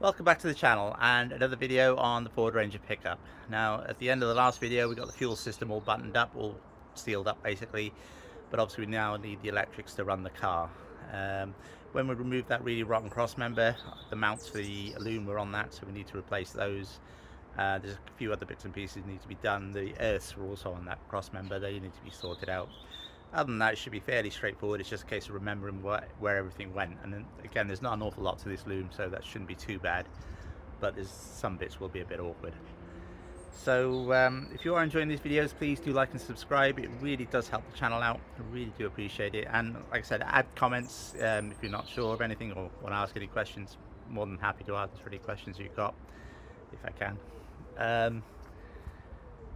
Welcome back to the channel and another video on the Ford Ranger pickup. Now at the end of the last video we got the fuel system all buttoned up, all sealed up basically, but obviously we now need the electrics to run the car. When we removed that really rotten cross member, the mounts for the loom were on that, so we need to replace those. There's a few other bits and pieces need to be done. The earths were also on that cross member, they need to be sorted out. Other than that, it should be fairly straightforward. It's just a case of remembering where everything went. And then again, there's not an awful lot to this loom, so that shouldn't be too bad. But there's some bits will be a bit awkward. So if you are enjoying these videos, please do like and subscribe. It really does help the channel out. I really do appreciate it. And like I said, add comments if you're not sure of anything or want to ask any questions. More than happy to answer any questions you've got, if I can.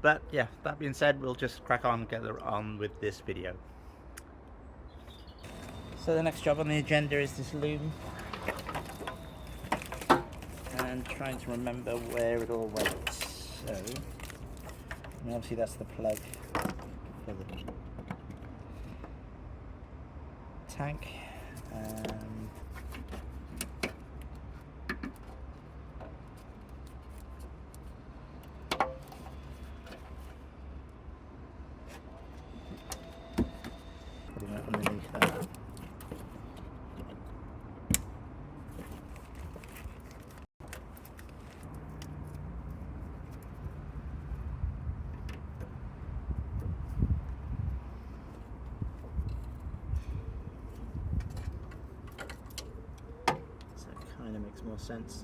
But yeah, that being said, we'll just crack on and get on with this video. So the next job on the agenda is this loom, and trying to remember where it all went. So, and obviously that's the plug for the tank. Putting it underneath that. Kind of makes more sense.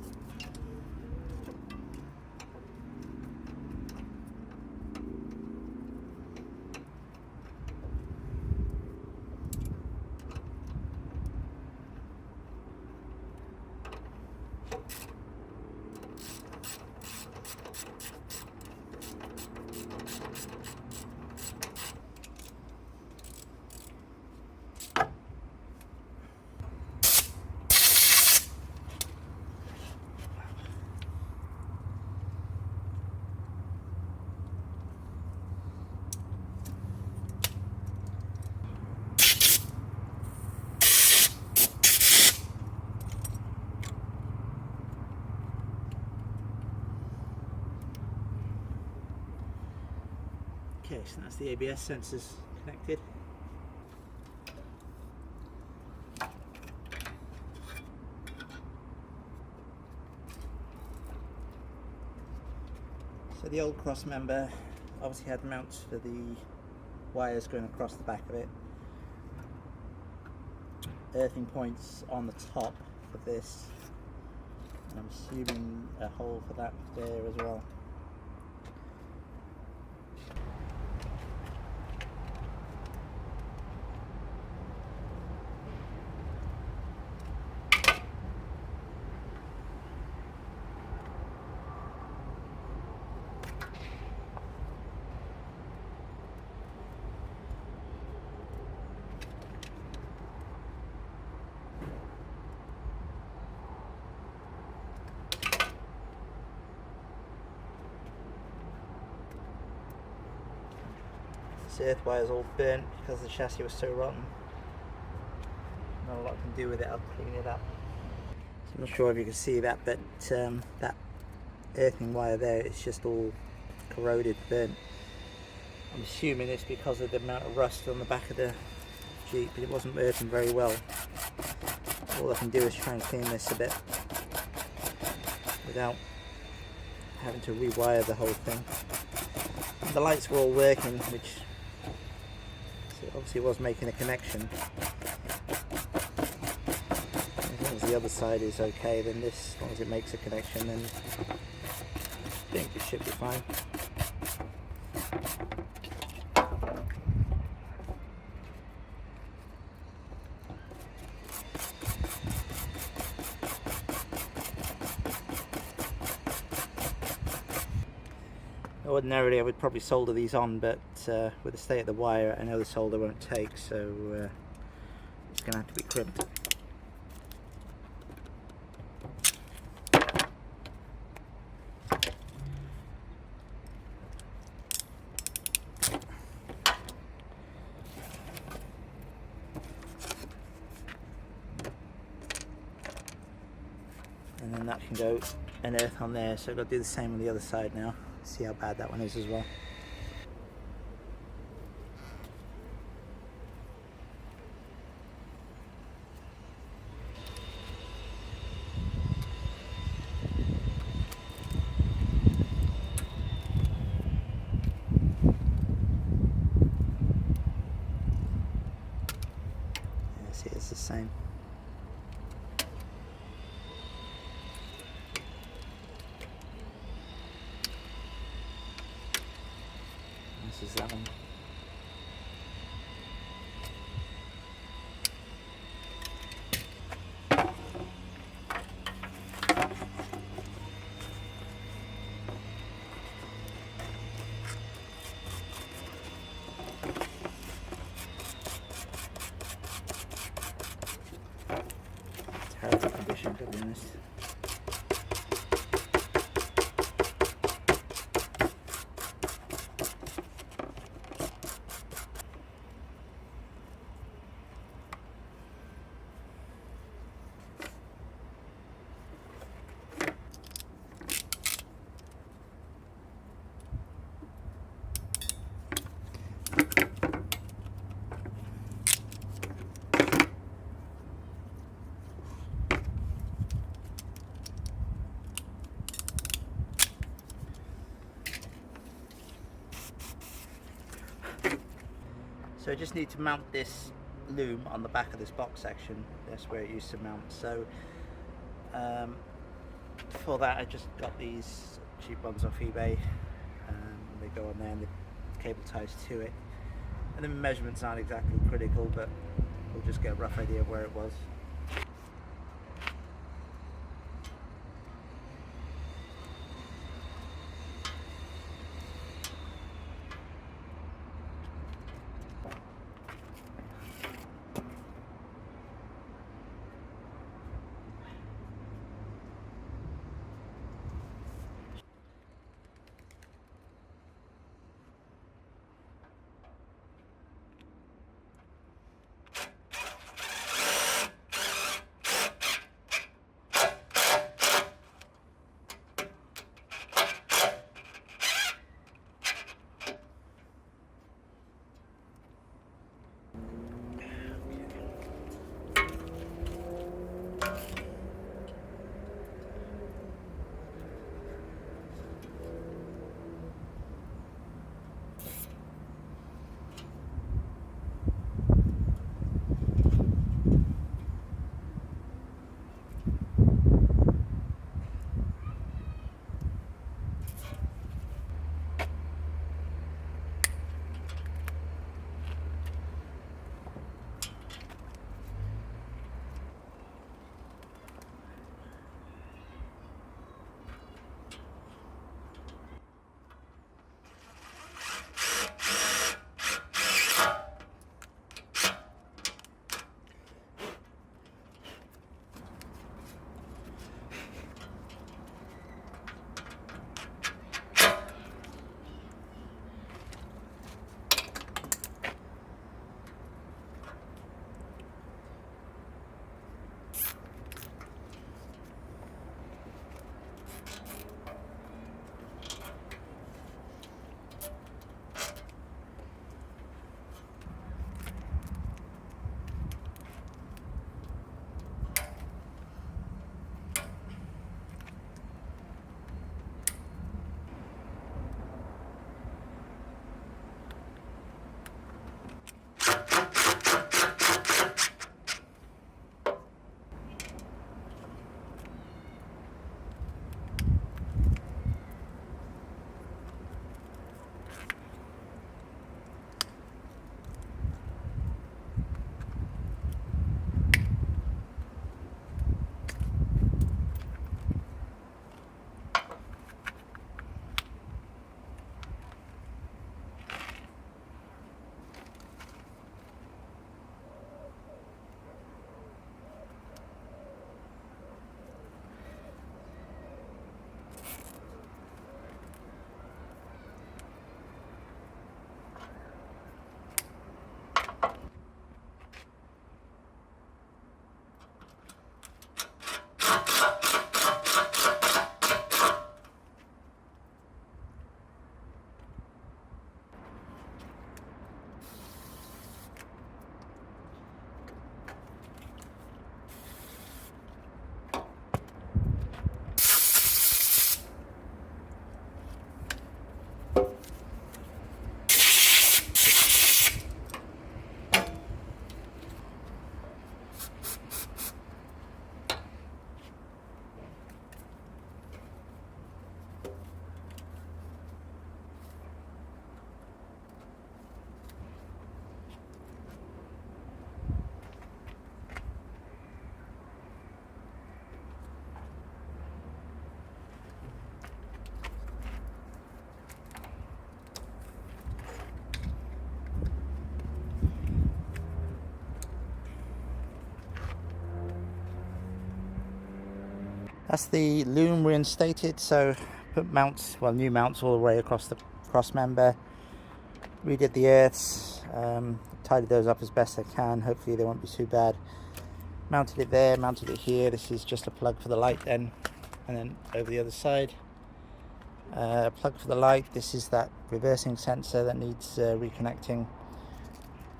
Okay, so that's the ABS sensors connected. So the old cross member obviously had mounts for the wires going across the back of it. Earthing points on the top for this. And I'm assuming a hole for that there as well. This earth wire is all burnt because the chassis was so rotten. Not a lot I can do with it, I'll clean it up. So I'm not sure if you can see that, but that earthing wire there, it's just all corroded, burnt. I'm assuming it's because of the amount of rust on the back of the Jeep, but it wasn't earthing very well. All I can do is try and clean this a bit without having to rewire the whole thing. And the lights were all working, which obviously was making a connection. As long as the other side is okay, then this, as long as it makes a connection, then I think it should be fine. Ordinarily I would probably solder these on, but with the state of the wire I know the solder won't take, so it's going to have to be crimped. and then that can go and earth on there. So I've got to do the same on the other side now. See how bad that one is as well. Yeah, see, it's the same. This is that one. Terrible condition, to be honest. So I just need to mount this loom on the back of this box section. That's where it used to mount. So for that I just got these cheap ones off eBay. They go on there and the cable ties to it. And the measurements aren't exactly critical, but we'll just get a rough idea of where it was. That's the loom reinstated, so put mounts, well, new mounts all the way across the cross member. Redid the earths, tidied those up as best I can. Hopefully they won't be too bad. Mounted it there, mounted it here. This is just a plug for the light then, and then over the other side. Plug for the light. This is that reversing sensor that needs reconnecting.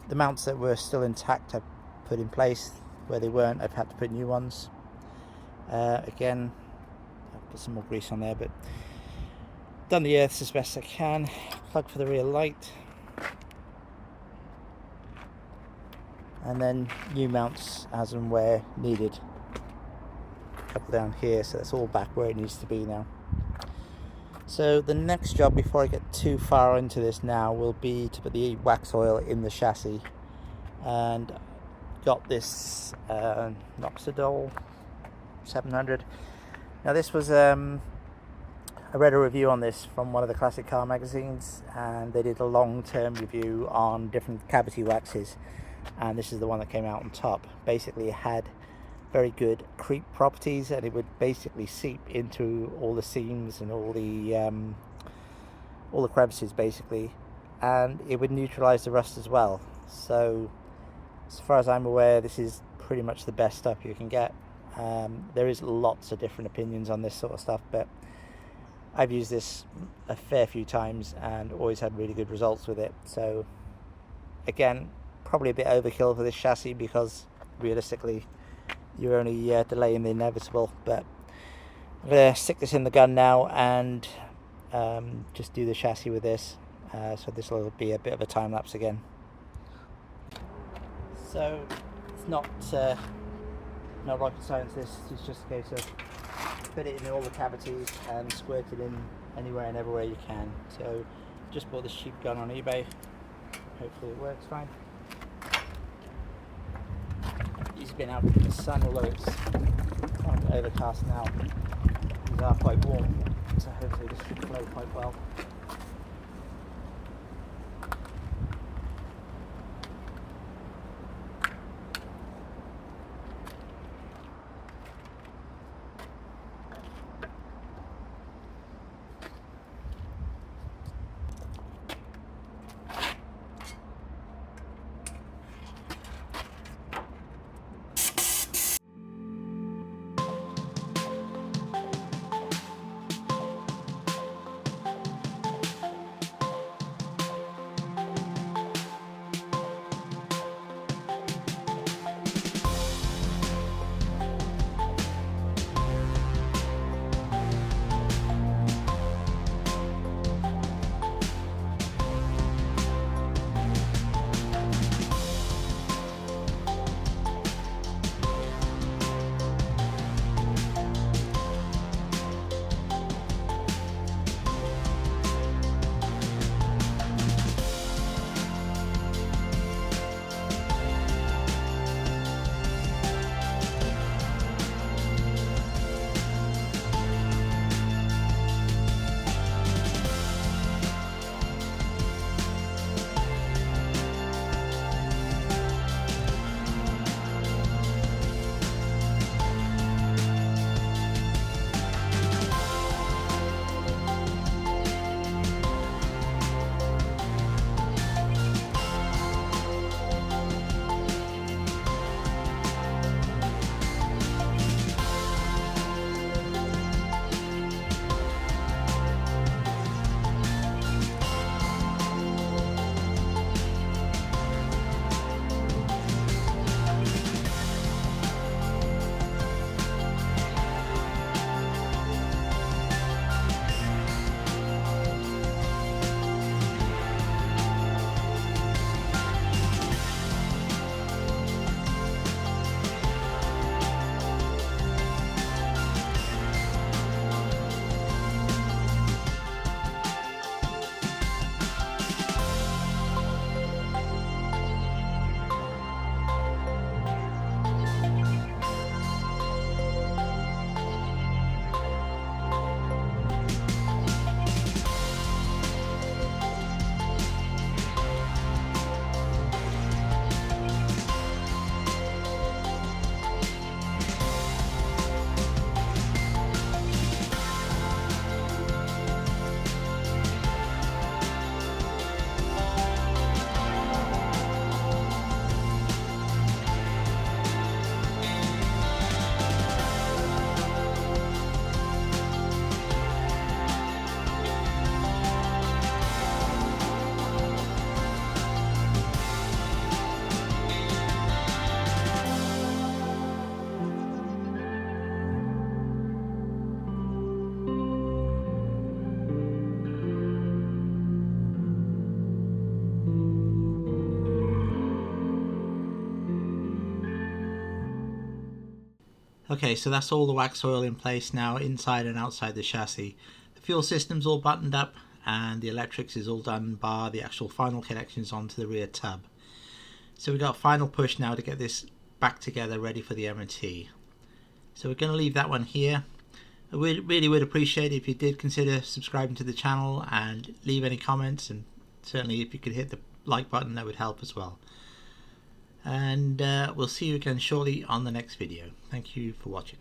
The mounts that were still intact I put in place. Where they weren't, I've had to put new ones. Again, I'll put some more grease on there, but done the earths as best I can. Plug for the rear light, and then new mounts as and where needed. A couple down here, so that's all back where it needs to be now. So the next job, before I get too far into this now, will be to put the wax oil in the chassis. And got this Noxudol 700. Now this was I read a review on this from one of the classic car magazines, and they did a long-term review on different cavity waxes, and this is the one that came out on top. Basically it had very good creep properties, and it would basically seep into all the seams and all the crevices basically, and it would neutralize the rust as well. So as far as I'm aware, this is pretty much the best stuff you can get. There is lots of different opinions on this sort of stuff, but I've used this a fair few times and always had really good results with it. So again, probably a bit overkill for this chassis, because realistically you're only delaying the inevitable. But I'm going to stick this in the gun now and just do the chassis with this. So this will be a bit of a time lapse again. So it's not rocket science. This is just a case of put it in all the cavities and squirt it in anywhere and everywhere you can. So just bought this cheap gun on eBay. Hopefully it works fine. It's been out in the sun, although it's kind of overcast now. These are quite warm, so hopefully this should flow quite well. Okay, so that's all the wax oil in place now, inside and outside the chassis. The fuel system's all buttoned up and the electrics is all done, bar the actual final connections onto the rear tub. So we've got a final push now to get this back together, ready for the M&T. So we're going to leave that one here. I really would appreciate it if you did consider subscribing to the channel and leave any comments, and certainly if you could hit the like button, that would help as well. And we'll see you again shortly on the next video. Thank you for watching.